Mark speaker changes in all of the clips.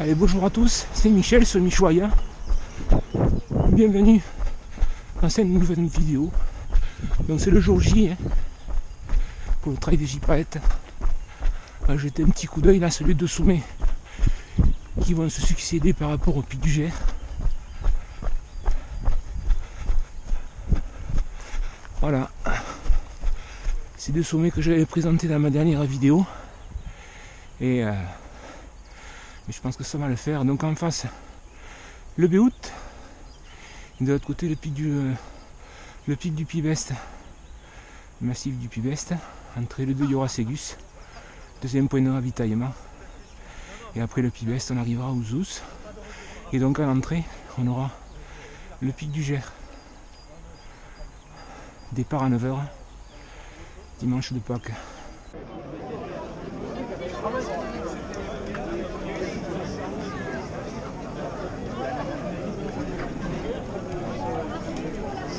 Speaker 1: Allez, bonjour à tous, c'est Michel, ce Michoyen. Bienvenue dans cette nouvelle vidéo. Donc c'est le jour J, hein, pour le trail des J-Paettes. On va jeter un petit coup d'œil là sur les deux sommets qui vont se succéder par rapport au pic du Gers. Voilà. Ces deux sommets que j'avais présentés dans ma dernière vidéo. Et je pense que ça va le faire. Donc en face, le Béhout. Et de l'autre côté, le pic du Pibest. Le massif du Pibest. Entre les deux, il y aura Ségus. Deuxième point de ravitaillement. Et après le Pibest, on arrivera aux Zouz. Et donc à l'entrée, on aura le pic du Gers. Départ à 9h. Dimanche de Pâques.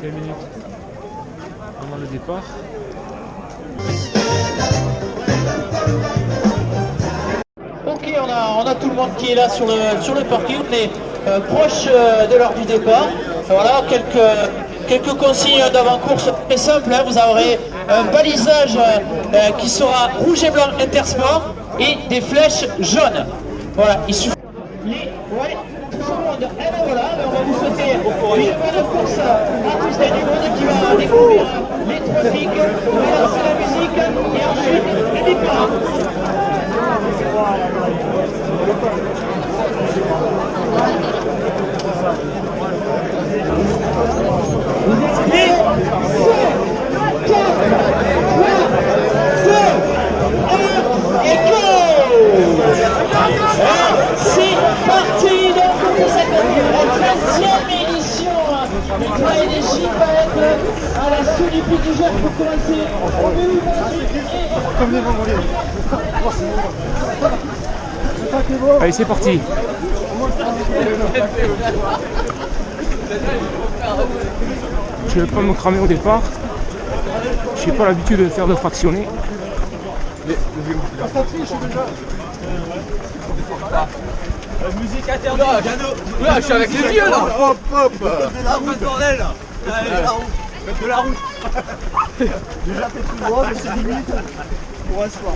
Speaker 1: Minutes pendant le départ.
Speaker 2: Ok, on a tout le monde qui est là sur le parking. On est proche de l'heure du départ. Voilà, quelques consignes d'avant-course très simples. Hein. Vous aurez un balisage qui sera rouge et blanc intersport et des flèches jaunes. Voilà, il suffit. Ouais, tout le monde. Et ben voilà, on va vous souhaiter une bonne course à tous et du monde qui va découvrir les trafics, on va lancer la musique et ensuite le départ. Vous êtes prêts? 5, 4, 3, 2, 1 et go! C'est parti donc pour cette 20e édition du trail des J-Paettes à la sous du pic du Gers pour commencer au Béhout et
Speaker 1: Allez, c'est parti. Je vais pas me cramer au départ. Je n'ai pas l'habitude de faire de fractionner.
Speaker 3: Musique interdite. Là, je suis avec les vieux là. Hop hop. Faites bordel là. Faites de la route. Déjà t'es tout droit, mais c'est 10 minutes pour un soir.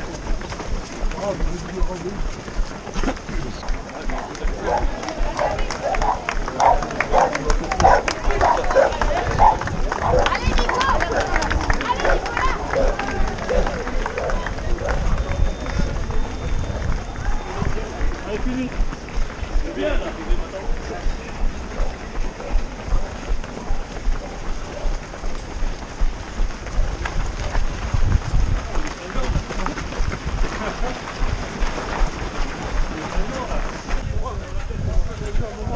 Speaker 3: Allez, fini. C'est bien là.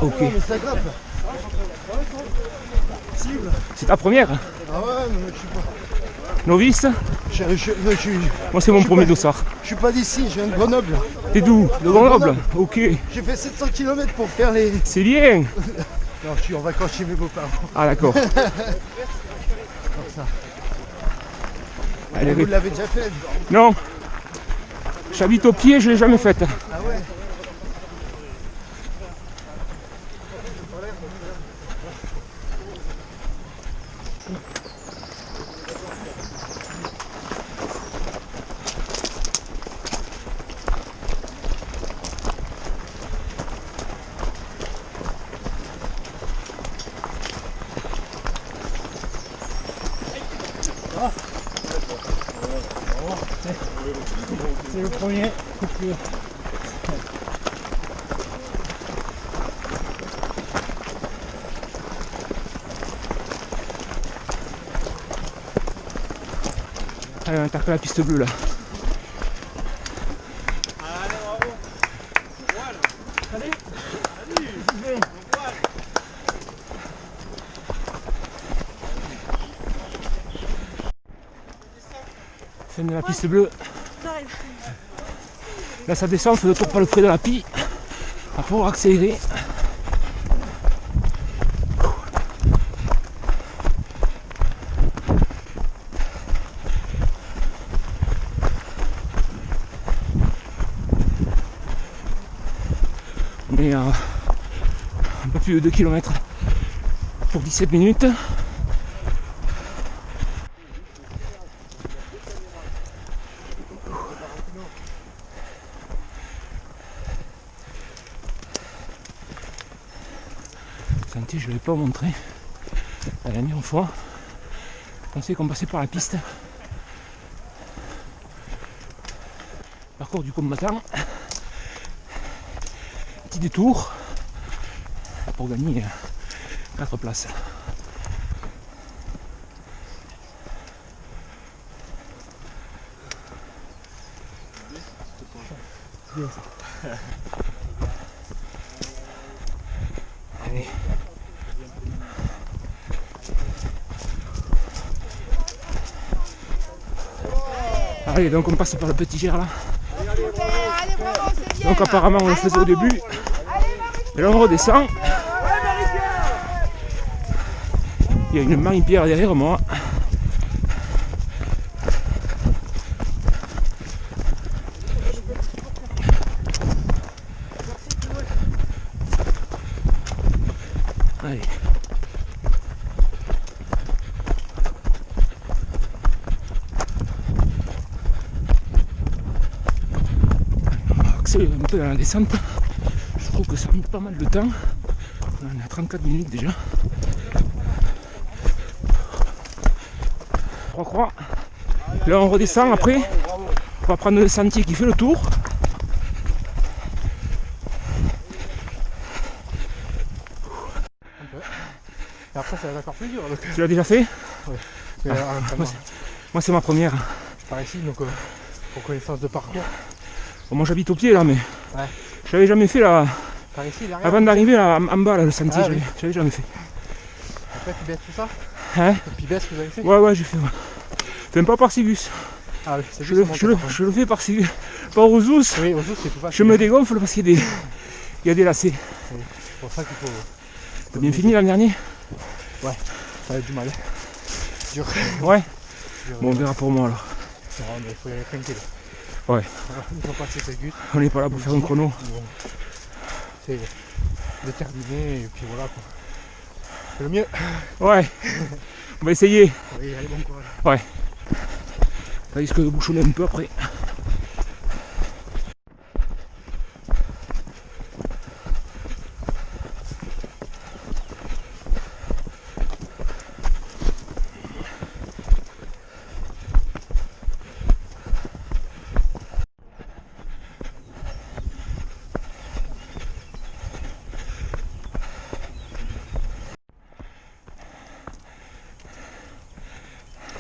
Speaker 1: Ok. C'est ta première?
Speaker 4: Ah ouais, mais je suis pas.
Speaker 1: Novice? Moi c'est mon premier dossard.
Speaker 4: Je suis pas d'ici, je viens de Grenoble.
Speaker 1: T'es d'où? De Grenoble? Ok.
Speaker 4: J'ai fait 700 km pour faire les.
Speaker 1: C'est bien.
Speaker 4: Non, je suis en vacances chez mes beaux-parents.
Speaker 1: Ah d'accord.
Speaker 4: Comme ça.
Speaker 1: Allez,
Speaker 4: Vous l'avez déjà fait?
Speaker 1: non. J'habite au pied, je l'ai jamais faite.
Speaker 4: Ah ouais.
Speaker 2: C'est le premier.
Speaker 1: Allez, on attaque la piste bleue là. Fin de la piste bleue. Là ça descend, on fait le tour par le près de la pie. On va pouvoir accélérer. un peu plus de 2 km pour 17 minutes. Sentier, je ne l'ai pas montré la dernière fois. Je pensais qu'on passait par la piste. Parcours du combattant. Petit détour pour gagner 4 places. Allez. Allez, donc on passe par le petit Gers là. Donc apparemment on le faisait au début. Et là on redescend. Il y a une Marie-Pierre derrière moi. Allez. On va accélérer un peu dans la descente. Je trouve que ça a mis pas mal de temps. On est à 34 minutes déjà. 3 croix. Là on redescend après. On va prendre le sentier qui fait le tour.
Speaker 4: Et après, ça va être encore plus dur. Donc...
Speaker 1: Tu l'as déjà fait?
Speaker 4: Ouais. Mais
Speaker 1: Moi c'est ma première.
Speaker 4: par ici, donc pour connaissance de parcours.
Speaker 1: Bon, moi j'habite au pied là, mais
Speaker 4: Ouais.
Speaker 1: je l'avais jamais fait là.
Speaker 4: Par ici, derrière.
Speaker 1: Avant d'arriver là, en bas là, le sentier,
Speaker 4: Ah, oui.
Speaker 1: j'avais jamais fait.
Speaker 4: Après, tu baisses tout ça.
Speaker 1: Hein?
Speaker 4: Et puis baisse, vous avez fait.
Speaker 1: Ouais, j'ai fait. Ouais. Enfin, pas par Sigus.
Speaker 4: Ah oui, c'est
Speaker 1: Je le fais par Sigus. Pas aux Ous.
Speaker 4: Oui, au jour, c'est tout facile.
Speaker 1: Je me dégonfle parce qu'il y a des lacets.
Speaker 4: C'est pour ça qu'il faut.
Speaker 1: T'as bien fini l'an dernier?
Speaker 4: Ça va être du mal. Dur.
Speaker 1: Ouais.
Speaker 4: Dur.
Speaker 1: Bon, on verra pour moi alors.
Speaker 4: Non, mais il faut y aller tranquille.
Speaker 1: Ouais.
Speaker 4: Voilà, il faut passer cette goutte.
Speaker 1: On n'est pas là pour faire un chrono.
Speaker 4: Bon. C'est déterminé et puis voilà quoi. C'est le mieux.
Speaker 1: Ouais. On va essayer.
Speaker 4: Oui, allez, bon courage.
Speaker 1: Ça risque de bouchonner un peu après.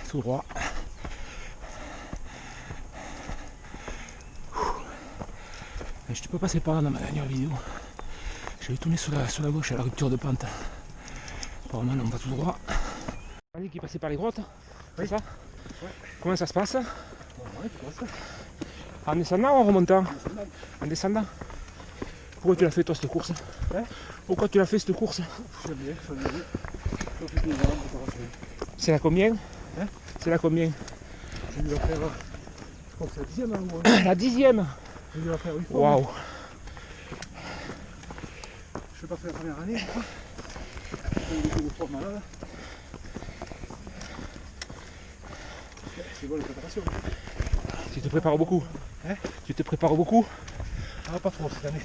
Speaker 1: Tout droit. Je peux passer par là dans ma dernière vidéo. J'avais tourné sur la gauche à la rupture de pente. Apparemment on va tout droit. On dit qu'il passait par les grottes. C'est ça?
Speaker 4: Ouais.
Speaker 1: Comment ça se passe?
Speaker 4: Ouais, tu vois ça.
Speaker 1: En descendant ou en remontant? En descendant. Pourquoi tu l'as fait toi cette course?
Speaker 4: Hein?
Speaker 1: Pourquoi tu l'as fait cette course?
Speaker 4: J'aime bien.
Speaker 1: C'est la combien?
Speaker 4: Hein?
Speaker 1: C'est la combien?
Speaker 4: J'ai dû la faire, je crois que c'est la 10e hein, moi.
Speaker 1: La 10e.
Speaker 4: J'ai dû la faire 8 fois.
Speaker 1: Waouh.
Speaker 4: Je fais pas fait la première année. J'ai eu des fois malade. C'est bon la préparation.
Speaker 1: Tu te prépares beaucoup?
Speaker 4: Hein?
Speaker 1: Tu te prépares beaucoup?
Speaker 4: Ah pas trop cette année.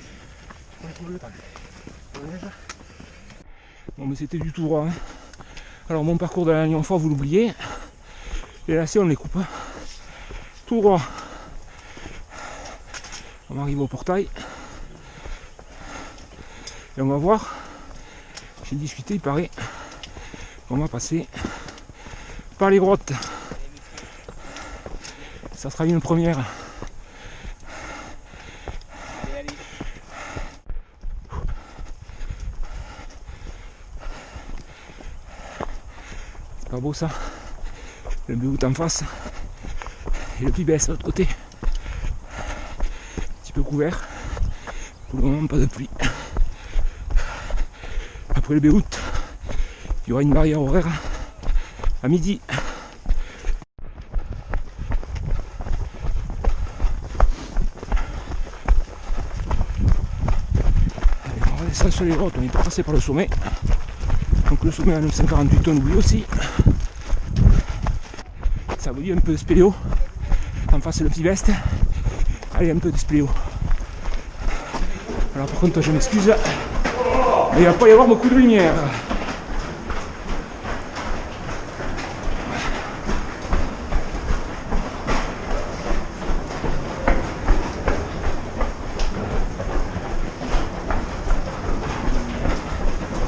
Speaker 4: On trouve le temps.
Speaker 1: Bon mais c'était du tout droit. Hein. Alors mon parcours de la dernière fois vous l'oubliez. Les lacets on les coupe. Tout droit. On arrive au portail. Et on va voir. J'ai discuté, il paraît. On va passer par les grottes. Ça sera une première. C'est pas beau ça? Le Béhout en face. Et le Pibès de l'autre côté. Un petit peu couvert. Pour le moment pas de pluie. Après le Béhout, il y aura une barrière horaire à midi. Allez, on va descendre. descend sur les grottes, on n'est pas passé par le sommet. Donc le sommet à 948 on oublie aussi. Ça vous dit un peu de spéléo. En face le petit veste. Allez, un peu de spéléo. Alors par contre je m'excuse, mais il ne va pas y avoir beaucoup de lumière.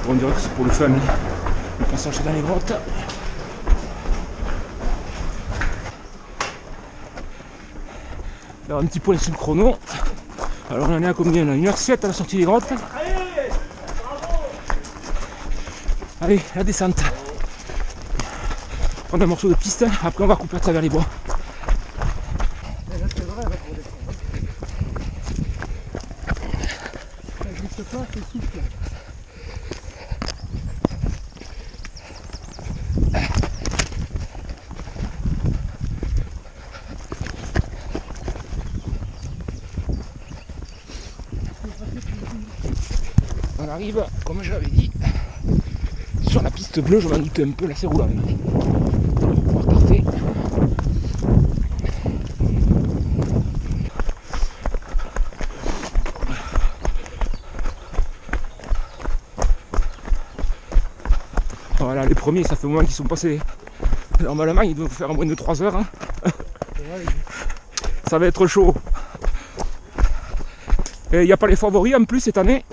Speaker 1: On dirait que c'est pour le fun, le passage dans les grottes. Alors un petit point sur le chrono. Alors on en est à combien là? 1h07 à la sortie des grottes. Allez, la descente. Prendre un morceau de piste, après on va couper à travers les bois. On arrive, comme je l'avais dit, sur la piste bleue, je m'en doutais un peu, là c'est roulant. On va pouvoir tarter. Voilà, les premiers, ça fait un moment qu'ils sont passés. Normalement, ils doivent faire moins de 3 heures. Hein. Ça va être chaud. Il n'y a pas les favoris en plus cette année.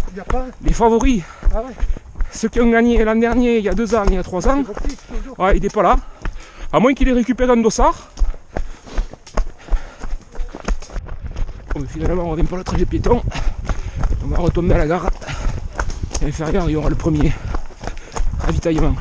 Speaker 4: Il n'y a pas
Speaker 1: Les favoris.
Speaker 4: Ah ouais.
Speaker 1: Ceux qui ont gagné l'an dernier, il y a 2 ans, il y a 3 ans. Ouais, il n'est pas là. À moins qu'il ait récupéré un dossard. Bon, mais finalement, on revient pour le trajet piéton. On va retomber à la gare. À l'inférieur, il y aura le premier ravitaillement.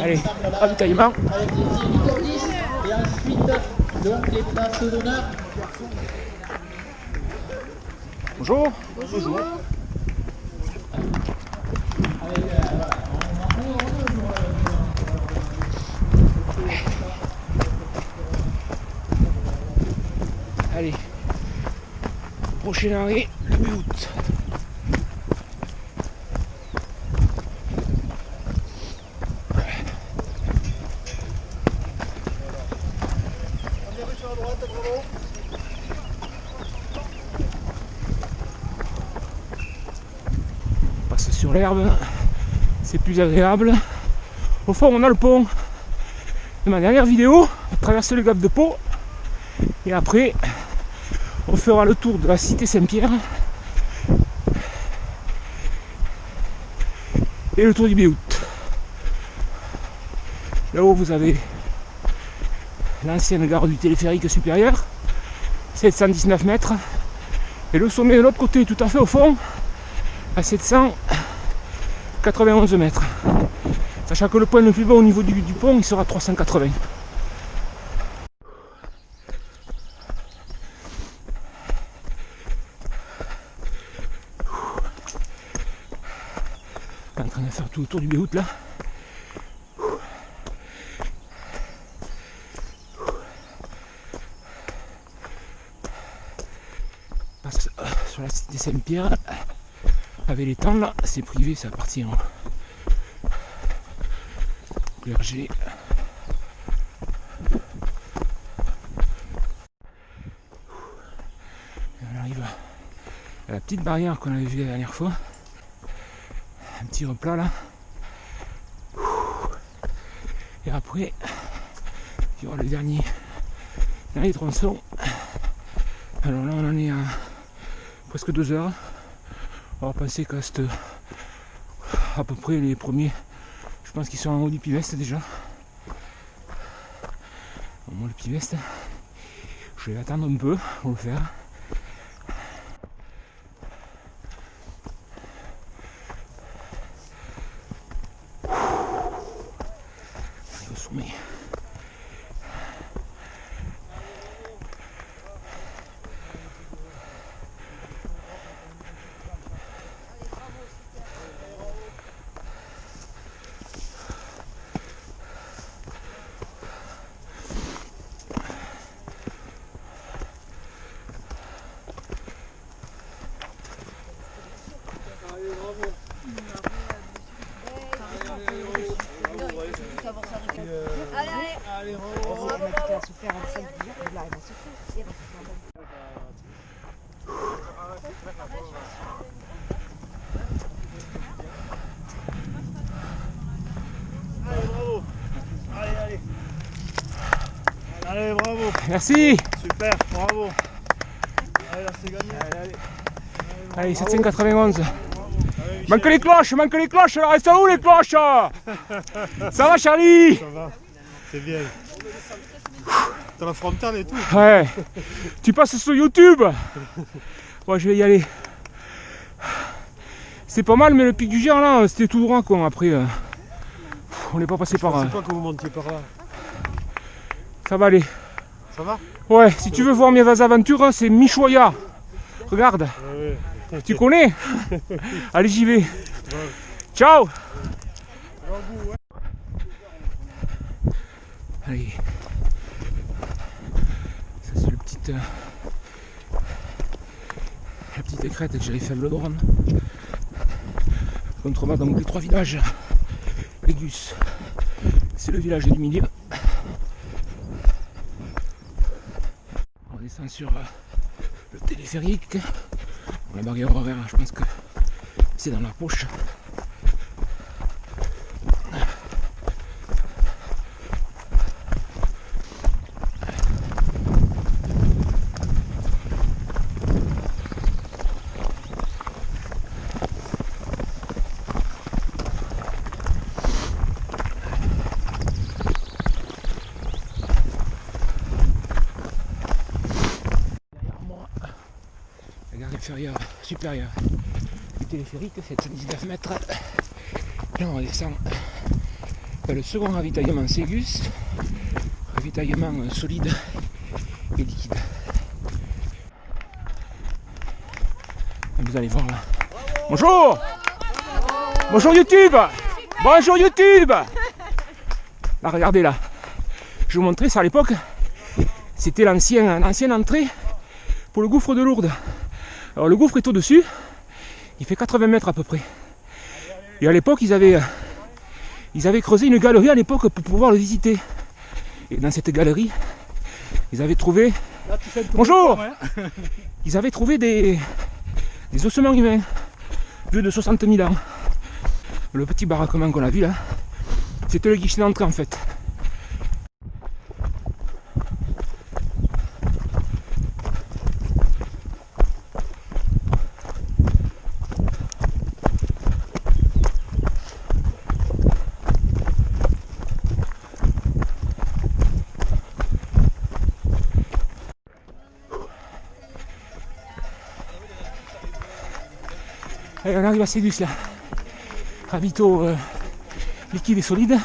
Speaker 1: Allez, ravitaillement.
Speaker 2: Avec les hélicoptères et ensuite donc les places d'honneur.
Speaker 1: Bonjour. Bonjour. Allez, prochain arrêt, le 8 août. On passe sur l'herbe, c'est plus agréable. Au fond, on a le pont de ma dernière vidéo, traverser le Gap de Pau. Et après, on fera le tour de la cité Saint-Pierre et le tour du Béout. Là-haut, vous avez l'ancienne gare du téléphérique supérieur, 719 mètres. Et le sommet de l'autre côté, tout à fait au fond, à 791 mètres. Sachant que le point le plus bas au niveau du pont, il sera 380. En train de faire tout le tour du Béout là. Passe sur la cité Saint-Pierre. Avec les temps là, c'est privé, ça appartient au clergé. On arrive à la petite barrière qu'on avait vue la dernière fois. Un petit replat là. Et après, il y aura le dernier tronçon. Alors là, on en est à presque 2 heures. On va penser qu'à à peu près les premiers. Je pense qu'ils sont en haut du Pivest déjà. Moi, le Pivest, je vais attendre un peu pour le faire. Au sommet.
Speaker 5: va se faire un 5 jours, là, elle va se faire. Elle va se faire.
Speaker 3: Allez, bravo. Allez, allez. Allez, bravo.
Speaker 1: Merci.
Speaker 3: Super, bravo. Allez, là, c'est gagné.
Speaker 1: Allez, 791. Manque les cloches, là, reste où les cloches? Ça va Charlie?
Speaker 3: Ça va, c'est bien. T'as la frontale et tout.
Speaker 1: Ouais. Tu passes sur YouTube? Ouais, je vais y aller. C'est pas mal, mais le pic du Gers là, c'était tout droit quoi. Après, on n'est pas passé par.
Speaker 3: C'est pas que vous montiez par là.
Speaker 1: Ça va aller.
Speaker 3: Ça va?
Speaker 1: Ouais, si tu veux voir mes aventures, c'est Michoya. Regarde.
Speaker 3: Ouais.
Speaker 1: Tu connais? Allez, j'y vais. Ciao. Allez. Ça c'est le petit, la petite crête que j'avais fait avec le drone. Contrebas dans les 3 villages. Légus. C'est le village du milieu. On descend sur le téléphérique. La barrière horaire, je pense que c'est dans la poche. La gare inférieure, supérieure du téléphérique, c'est 19 mètres. Là on descend le second ravitaillement Ségus, ravitaillement solide et liquide. Vous allez voir là. Bonjour. Bonjour YouTube. Bonjour YouTube. Là regardez là. Je vous montrais ça à l'époque. C'était l'ancienne entrée pour le gouffre de Lourdes. Alors le gouffre est au-dessus, il fait 80 mètres à peu près. Et à l'époque, ils avaient creusé une galerie à l'époque pour pouvoir le visiter. Et dans cette galerie, ils avaient trouvé... Bonjour. Ils avaient trouvé des ossements humains, vieux de 60 000 ans. Le petit baraquement qu'on a vu là, c'était le guichet d'entrée en fait. Allez, on arrive à Ségus là. Ravito liquide et solide.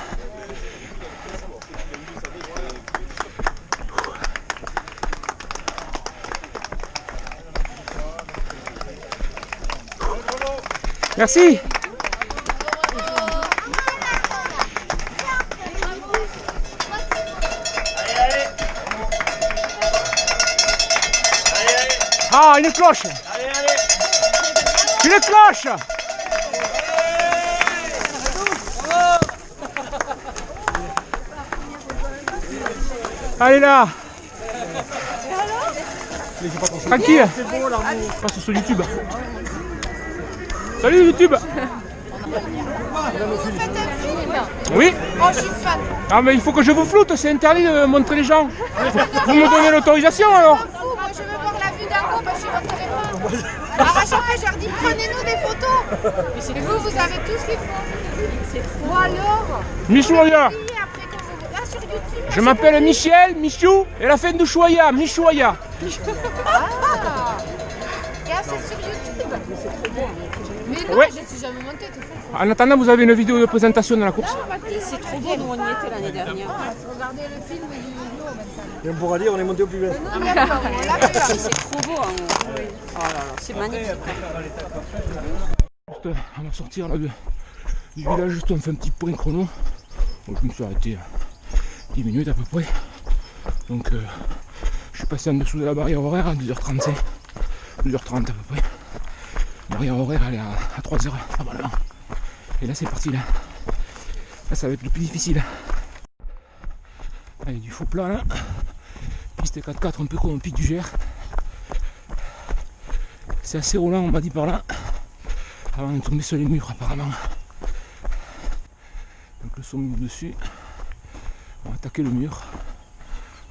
Speaker 1: Merci. Ah, une cloche. Une cloche. Allez là. Tranquille. Passe sur YouTube. Salut YouTube.
Speaker 6: Vous faites un film?
Speaker 1: Oui.
Speaker 6: Oh, je suis fan.
Speaker 1: Ah mais il faut que je vous floute, c'est interdit de montrer les gens. Vous me donnez l'autorisation alors?
Speaker 6: Je m'en fous, moi je veux voir la vue d'en haut, je ne montrerai pas. Alors à chaque fois je leur dis prenez-nous des photos. Et vous avez tous les photos. Ou alors,
Speaker 1: Michoya.
Speaker 6: après quand vous... Là sur YouTube.
Speaker 1: Je m'appelle Michel, Michou, et la fin de Chouaya, Michoya.
Speaker 6: Ah. Et ah, c'est sur YouTube. Mais non,
Speaker 1: Ouais.
Speaker 6: je ne suis jamais montée, tout ça.
Speaker 1: En attendant, vous avez une vidéo de présentation de la course.
Speaker 5: C'est trop beau, nous on y était l'année dernière.
Speaker 6: Regardez le film du vidéo maintenant.
Speaker 3: Et on pourra dire on est monté au plus bas.
Speaker 6: Non, mais d'accord, on l'a fait.
Speaker 5: C'est trop beau. Hein. Oh là là, c'est magnifique.
Speaker 1: Juste, on va sortir là, du village, juste on fait un petit point chrono. Donc, je me suis arrêté 10 minutes à peu près. Donc je suis passé en dessous de la barrière horaire à 2h35. 2h30 à peu près. La barrière horaire elle est à 3h normalement. Et là c'est parti là. Là ça va être le plus difficile. Allez, du faux plat là. Piste 4x4 un peu comme un pic du Gers. C'est assez roulant, on m'a dit par là, avant de tomber sur les murs apparemment. Donc le sommet au-dessus, on va attaquer le mur,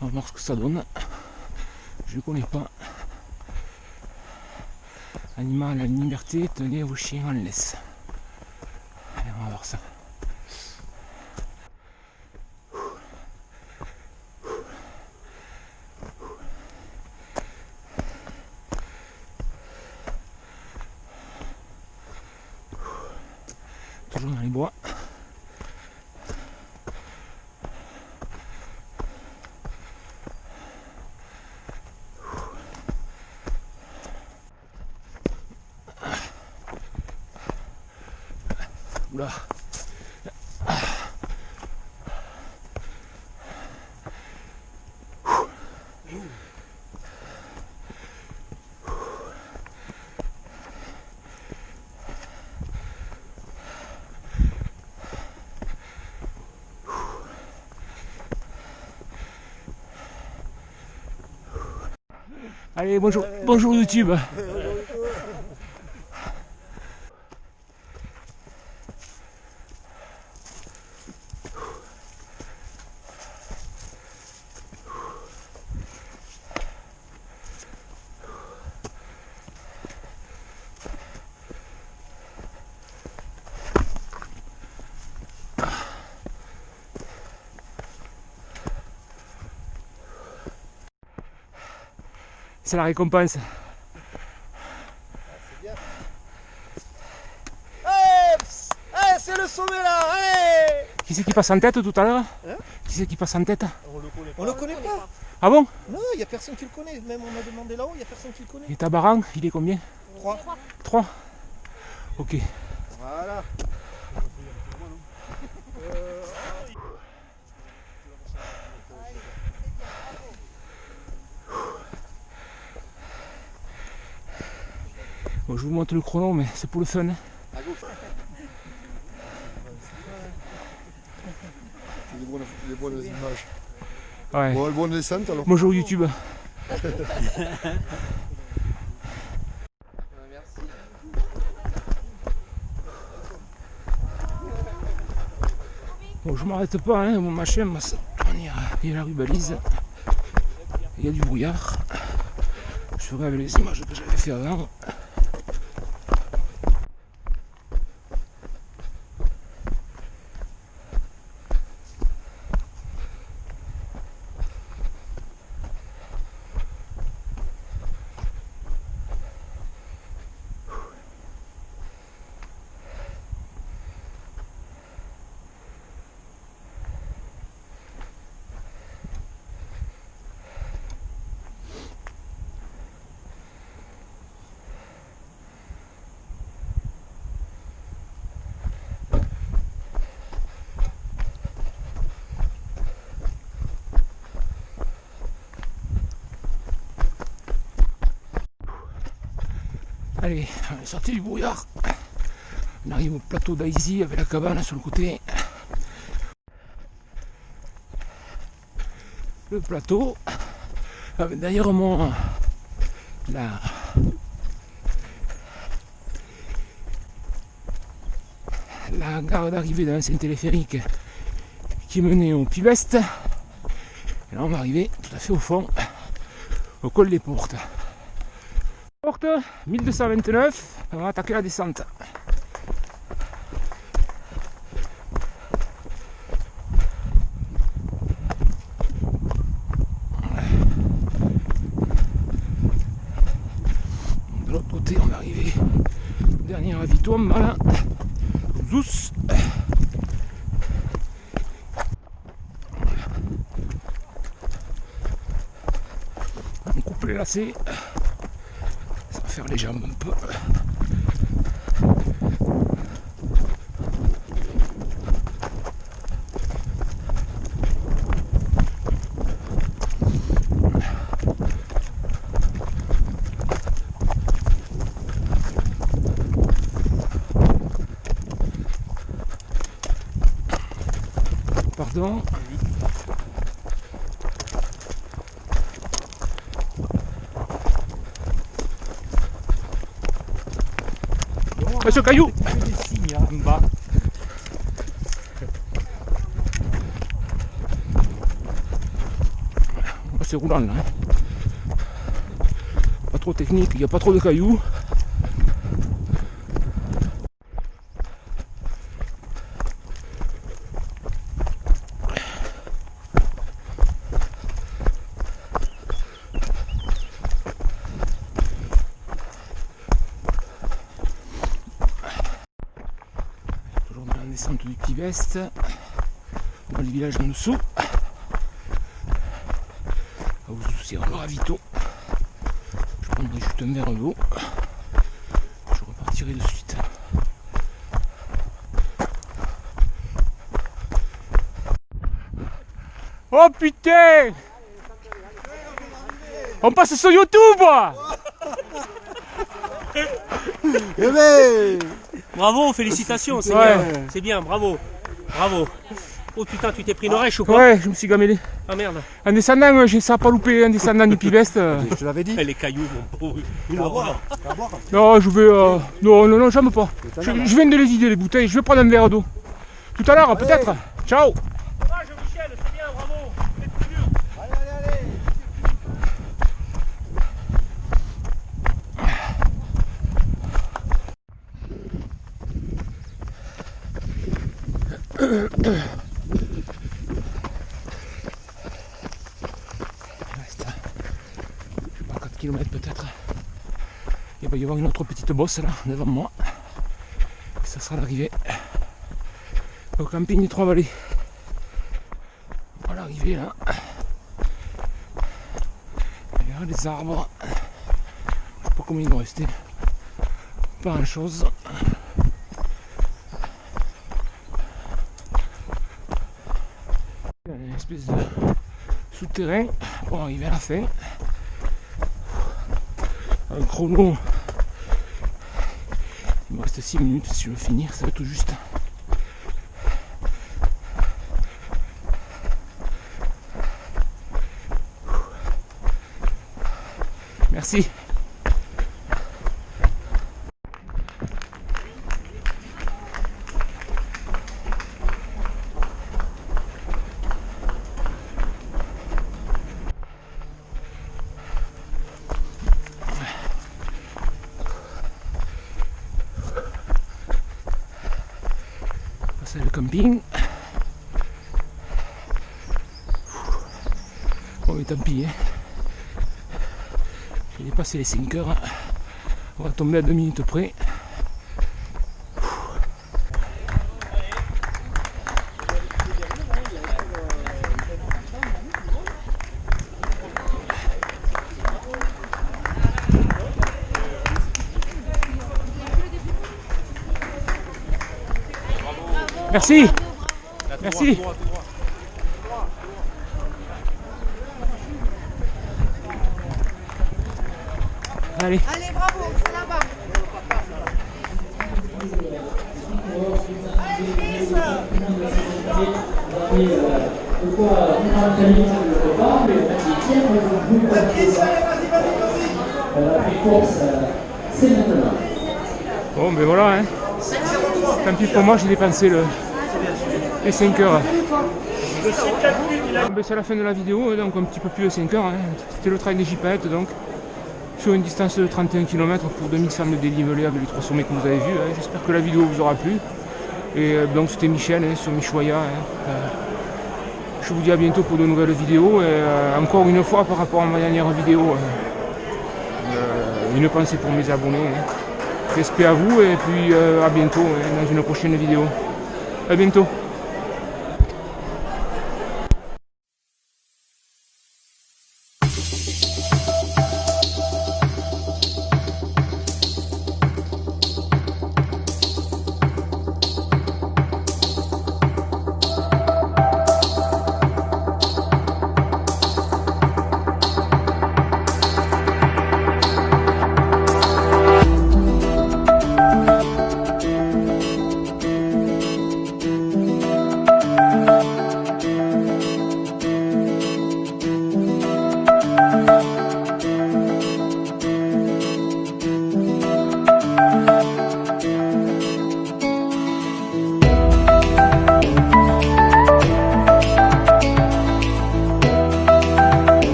Speaker 1: on va voir ce que ça donne. Je ne connais pas. Animal à la liberté, tenez vos chiens en laisse. Allez, on va voir ça. Toujours dans les bois. Oula. Allez, bonjour, bonjour YouTube. C'est la récompense.
Speaker 3: C'est le sommet là. Hey,
Speaker 1: Qui c'est qui passe en tête tout à l'heure?
Speaker 3: Hein?
Speaker 1: Qui c'est qui passe en tête?
Speaker 3: on le connaît pas.
Speaker 1: Ah bon?
Speaker 3: Non, il n'y a personne qui le connaît. Même on m'a demandé là-haut, il n'y a personne qui le connaît.
Speaker 1: Et Tabaran, il est combien?
Speaker 3: 3.
Speaker 1: 3. Ok.
Speaker 3: Voilà.
Speaker 1: Bon, je vous montre le chrono, mais c'est pour le fun.
Speaker 3: À gauche.
Speaker 7: Les bonnes images.
Speaker 1: Ouais.
Speaker 7: Bon, bonne descente alors.
Speaker 1: Bonjour YouTube. Bon, je m'arrête pas, hein, mon machin va se tenir. Il y a la rue Balise. Il y a du brouillard. Je ferai avec les images que j'avais fait avant. Allez, on est sorti du brouillard. On arrive au plateau d'Aizy avec la cabane sur le côté. Le plateau avec derrière moi la gare d'arrivée d'un ancien téléphérique qui menait au Puy Est. Et là on va arriver tout à fait au fond, au col des Portes. Porte 1229, on va attaquer la descente. De l'autre côté, on va arriver au dernier ravitaillement, voilà. Douce. On coupe les lacets. Ça va faire les jambes un peu. Pardon. Ce caillou.
Speaker 4: Des signes en bas.
Speaker 1: C'est roulant là. Pas trop technique, il n'y a pas trop de cailloux. Toujours dans la descente du Petit Vest, dans le village en dessous. Vous aussi un ravito. Je prendrai juste un verre d'eau. Je repartirai de suite. Oh putain! On passe sur YouTube!
Speaker 8: Bravo, félicitations, c'est
Speaker 1: Ouais.
Speaker 8: bien, c'est bien, bravo, bravo. Oh putain, tu t'es pris une rêche ou quoi?
Speaker 1: Ouais, je me suis gamélé.
Speaker 8: Ah merde.
Speaker 1: En descendant, ça n'a pas loupé, en descendant du Pivest.
Speaker 7: Je te l'avais dit.
Speaker 8: Les cailloux, mon pauvre. Une horreur.
Speaker 1: Non, je vais. Non, j'aime pas. Je viens de les vider les bouteilles, je vais prendre un verre d'eau. Tout à l'heure, peut-être. Ciao!
Speaker 8: Courage, Michel, c'est bien, bravo. Faites plus dur.
Speaker 1: Il reste, je sais pas, 4 km peut-être. Il va y avoir une autre petite bosse là, devant moi. Et ça sera l'arrivée au camping des Trois-Vallées. Voilà l'arrivée là. Et là, les arbres. Je sais pas combien il doit rester. Pas grand chose. Une espèce de souterrain pour arriver à la fin. Un chrono. Il me reste 6 minutes si je veux finir, ça va tout juste. Merci. C'est le camping. Bon mais tant pis, hein. J'ai dépassé les 5 heures. On va tomber à 2 minutes près. Merci. Merci. Allez.
Speaker 6: Allez, bravo, c'est là-bas.
Speaker 1: Bon ben voilà, hein. Tant pis pour moi, j'ai dépensé les 5 heures. Ben, c'est la fin de la vidéo, donc un petit peu plus de 5 heures. Hein. C'était le trail des Gypaètes, donc sur une distance de 31 km pour 2100 de dénivelé avec les 3 sommets que vous avez vus. Hein. J'espère que la vidéo vous aura plu. Et donc c'était Michel hein, sur Michoya. Hein. Je vous dis à bientôt pour de nouvelles vidéos. Et encore une fois par rapport à ma dernière vidéo, une pensée pour mes abonnés. Hein. Respect à vous et puis à bientôt hein, dans une prochaine vidéo. À bientôt.